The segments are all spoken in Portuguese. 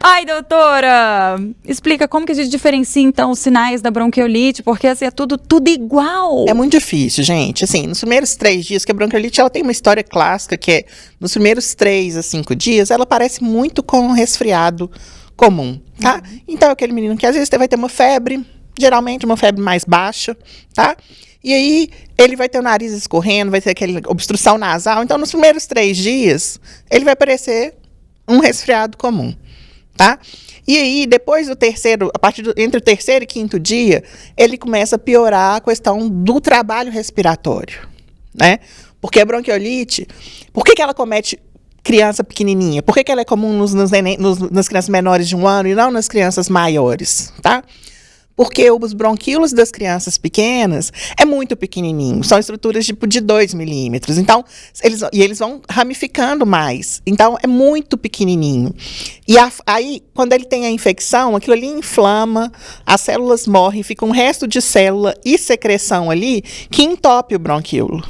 Ai, doutora, explica como que a gente diferencia, então, os sinais da bronquiolite, porque assim, é tudo igual. É muito difícil, gente. Assim, nos primeiros 3 dias, que a bronquiolite, ela tem uma história clássica, que é, nos primeiros 3 a 5 dias, ela parece muito com um resfriado comum, tá? Então, aquele menino que às vezes vai ter uma febre, geralmente uma febre mais baixa, tá? E aí, ele vai ter o nariz escorrendo, vai ter aquela obstrução nasal. Então, nos primeiros 3 dias, ele vai parecer um resfriado comum. Tá? E aí, depois do terceiro, entre o terceiro e quinto dia, ele começa a piorar a questão do trabalho respiratório, né? Porque a bronquiolite, por que ela comete criança pequenininha? Por que ela é comum nas crianças menores de 1 ano e não nas crianças maiores, tá? Porque os bronquíolos das crianças pequenas é muito pequenininho, são estruturas tipo de 2 milímetros. Então, eles vão ramificando mais. Então, é muito pequenininho. E aí, quando ele tem a infecção, aquilo ali inflama, as células morrem, fica um resto de célula e secreção ali que entope o bronquíolo.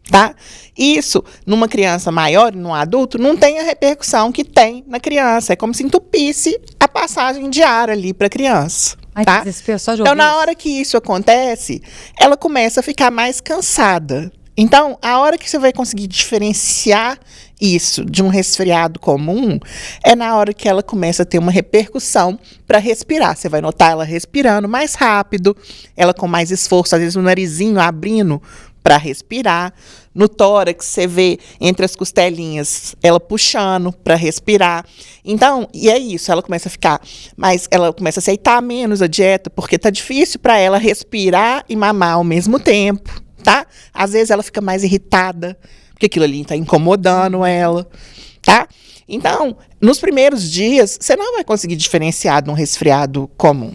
Tá? Isso, numa criança maior, num adulto, não tem a repercussão que tem na criança. É como se entupisse a passagem de ar ali para a criança. Ai, tá? que desespero, só de Então, ouvir na isso. hora que isso acontece, ela começa a ficar mais cansada. Então, a hora que você vai conseguir diferenciar isso de um resfriado comum é na hora que ela começa a ter uma repercussão para respirar. Você vai notar ela respirando mais rápido, ela com mais esforço, às vezes o narizinho abrindo para respirar. No tórax, você vê entre as costelinhas ela puxando para respirar. Então, e é isso, ela começa a ficar mais, ela começa a aceitar menos a dieta, porque tá difícil para ela respirar e mamar ao mesmo tempo, tá? Às vezes ela fica mais irritada, porque aquilo ali tá incomodando ela, tá? Então, nos primeiros dias, você não vai conseguir diferenciar de um resfriado comum.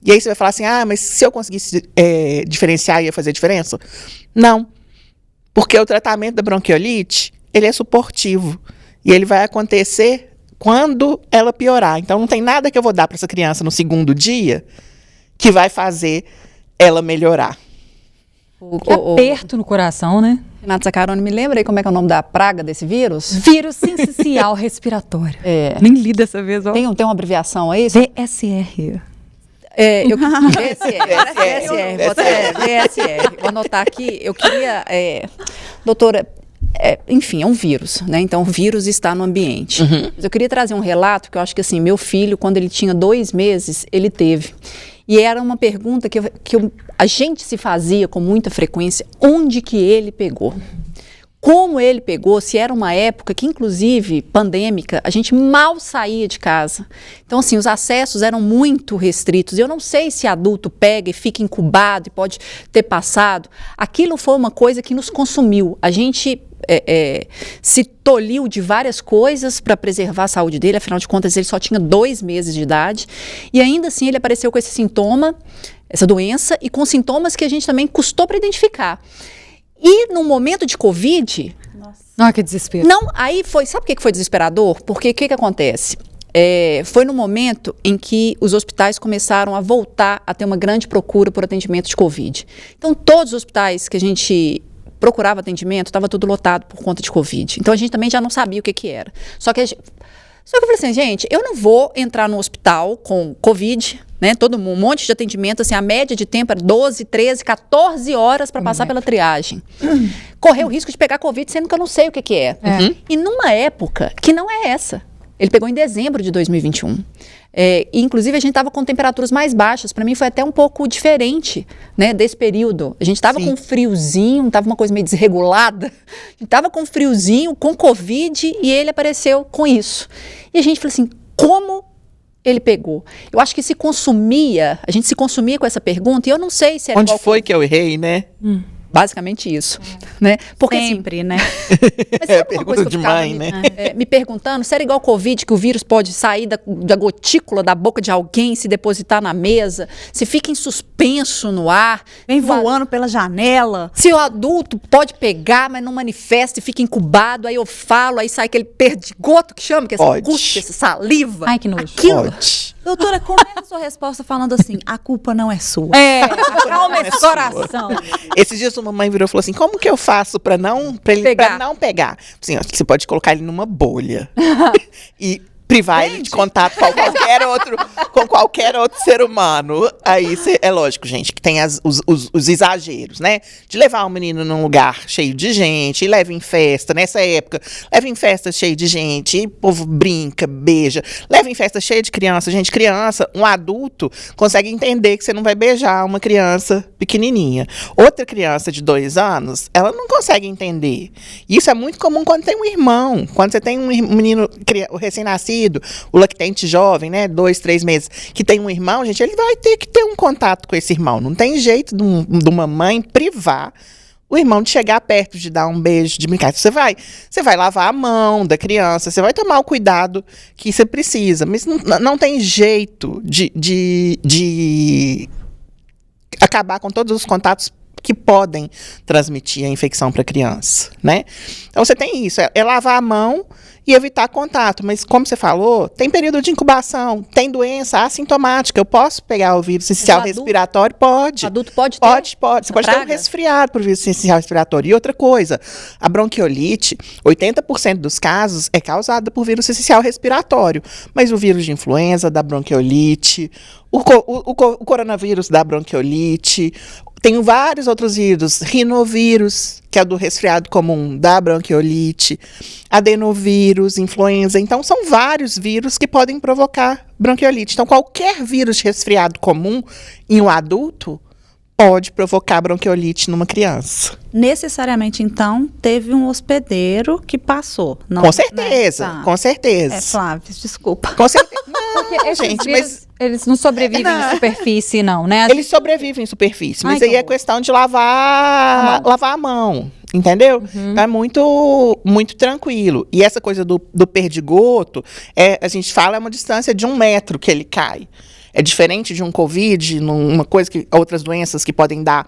E aí você vai falar assim, mas se eu conseguisse diferenciar, ia fazer diferença? Não. Porque o tratamento da bronquiolite, ele é suportivo. E ele vai acontecer quando ela piorar. Então, não tem nada que eu vou dar para essa criança no segundo dia que vai fazer ela melhorar. Que aperto no coração, né? Renata Zaccaroni, me lembra aí como é que é o nome da praga desse vírus? Vírus sincicial respiratório. É. Nem li dessa vez, ó. Tem uma abreviação aí? VSR. VSR. Vou anotar aqui. Eu queria, doutora, enfim, é um vírus, né? Então, o vírus está no ambiente. Mas eu queria trazer um relato que eu acho que, assim, meu filho, quando ele tinha 2 meses, ele teve. E era uma pergunta que a gente se fazia com muita frequência, onde que ele pegou? Como ele pegou, se era uma época que, inclusive, pandêmica, a gente mal saía de casa. Então, assim, os acessos eram muito restritos. Eu não sei se adulto pega e fica incubado e pode ter passado. Aquilo foi uma coisa que nos consumiu. A gente se tolhiu de várias coisas para preservar a saúde dele. Afinal de contas, ele só tinha 2 meses de idade. E ainda assim, ele apareceu com esse sintoma, essa doença, e com sintomas que a gente também custou para identificar. E no momento de Covid... Nossa, que desespero. Não, aí foi... Sabe por que foi desesperador? Porque o que acontece? Foi no momento em que os hospitais começaram a voltar a ter uma grande procura por atendimento de Covid. Então, todos os hospitais que a gente procurava atendimento, estava tudo lotado por conta de Covid. Então, a gente também já não sabia o que era. Só que eu falei assim, gente, eu não vou entrar no hospital com Covid, né? Um monte de atendimento, assim, a média de tempo era 12, 13, 14 horas para passar pela triagem. Correr o risco de pegar Covid, sendo que eu não sei o que é. E numa época que não é essa. Ele pegou em dezembro de 2021. Inclusive, a gente estava com temperaturas mais baixas. Para mim, foi até um pouco diferente, né, desse período. A gente estava com friozinho, estava uma coisa meio desregulada. A gente estava com friozinho, com Covid, e ele apareceu com isso. E a gente falou assim, como ele pegou? Eu acho que a gente se consumia com essa pergunta, e eu não sei se era Onde foi que eu errei, né? Basicamente isso, né? Porque, sempre, assim, né? Mas sabe uma pergunta coisa que de eu ficava mãe, né? me perguntando, se era igual Covid, que o vírus pode sair da gotícula da boca de alguém, se depositar na mesa, se fica em suspenso no ar. Vem voando pela janela. Se o adulto pode pegar, mas não manifesta e fica incubado, aí eu falo, aí sai aquele perdigoto que chama, que é essa cuspe, essa saliva. Ai, que nojo. Aquilo. Pode. Doutora, começa a sua resposta falando assim, a culpa não é sua. Calma esse coração. Esses dias uma mãe virou e falou assim, como que eu faço pra ele Pegar. pra não pegar? Assim, acho que você pode colocar ele numa bolha. E privar ele de contato com qualquer outro ser humano. Aí é lógico, gente, que tem os exageros, né? De levar o menino num lugar cheio de gente, e leva em festa, nessa época, leva em festa cheio de gente, e o povo brinca, beija, leva em festa cheia de criança. Gente, criança, um adulto consegue entender que você não vai beijar uma criança pequenininha. Outra criança de 2 anos, ela não consegue entender. Isso é muito comum quando tem um irmão, quando você tem um menino recém-nascido, o lactente jovem, né, 2, 3 meses, que tem um irmão, gente, ele vai ter que ter um contato com esse irmão. Não tem jeito de uma mãe privar o irmão de chegar perto, de dar um beijo, de brincar. Você vai lavar a mão da criança, você vai tomar o cuidado que você precisa, mas não tem jeito de acabar com todos os contatos que podem transmitir a infecção para a criança, né? Então, você tem isso, é lavar a mão e evitar contato. Mas, como você falou, tem período de incubação, tem doença assintomática. Eu posso pegar o vírus essencial respiratório? Pode. Adulto pode ter? Pode. Você pode ter um resfriado por vírus essencial respiratório. E outra coisa, a bronquiolite, 80% dos casos é causada por vírus essencial respiratório. Mas o vírus de influenza da bronquiolite, o coronavírus da bronquiolite, tem vários outros vírus, rinovírus, que é do resfriado comum, da bronquiolite, adenovírus, influenza. Então, são vários vírus que podem provocar bronquiolite. Então, qualquer vírus de resfriado comum em um adulto pode provocar bronquiolite numa criança. Necessariamente, então, teve um hospedeiro que passou. Não, Com certeza, né? Tá. com certeza. Flávio, desculpa. Com certeza. Porque esses gente, vírus, eles não sobrevivem em superfície, não, né? Eles sobrevivem em superfície, mas Ai, aí que é questão de lavar a mão, entendeu? Então é muito, muito tranquilo. E essa coisa do perdigoto, a gente fala, é uma distância de 1 metro que ele cai. É diferente de um Covid, uma coisa que outras doenças que podem dar,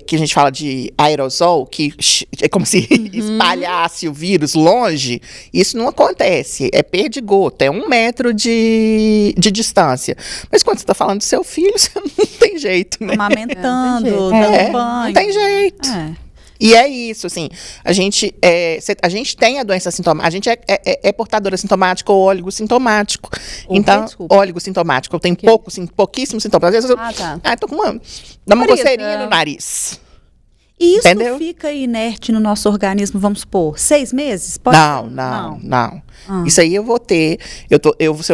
que a gente fala de aerosol, que é como se espalhasse o vírus longe. Isso não acontece. É perdigoto, é 1 metro de distância. Mas quando você está falando do seu filho, você não tem jeito, né? Amamentando, jeito. dando banho. Não tem jeito. E é isso, assim, a gente tem a doença sintomática, a gente é portadora sintomática ou oligosintomático. Então, oligosintomático, eu tenho pouquíssimos sintomas. Às vezes tô com dá uma coceirinha no nariz. E isso Entendeu? fica inerte no nosso organismo, vamos supor, 6 meses? Não. Isso aí eu vou ter.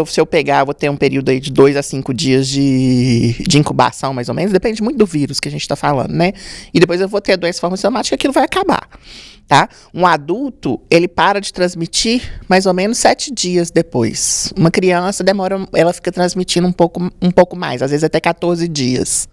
Se eu pegar, eu vou ter um período aí de 2 a 5 dias de incubação, mais ou menos. Depende muito do vírus que a gente está falando, né? E depois eu vou ter a doença forma sintomática e aquilo vai acabar. Tá? Um adulto, ele para de transmitir mais ou menos 7 dias depois. Uma criança ela fica transmitindo um pouco mais, às vezes até 14 dias.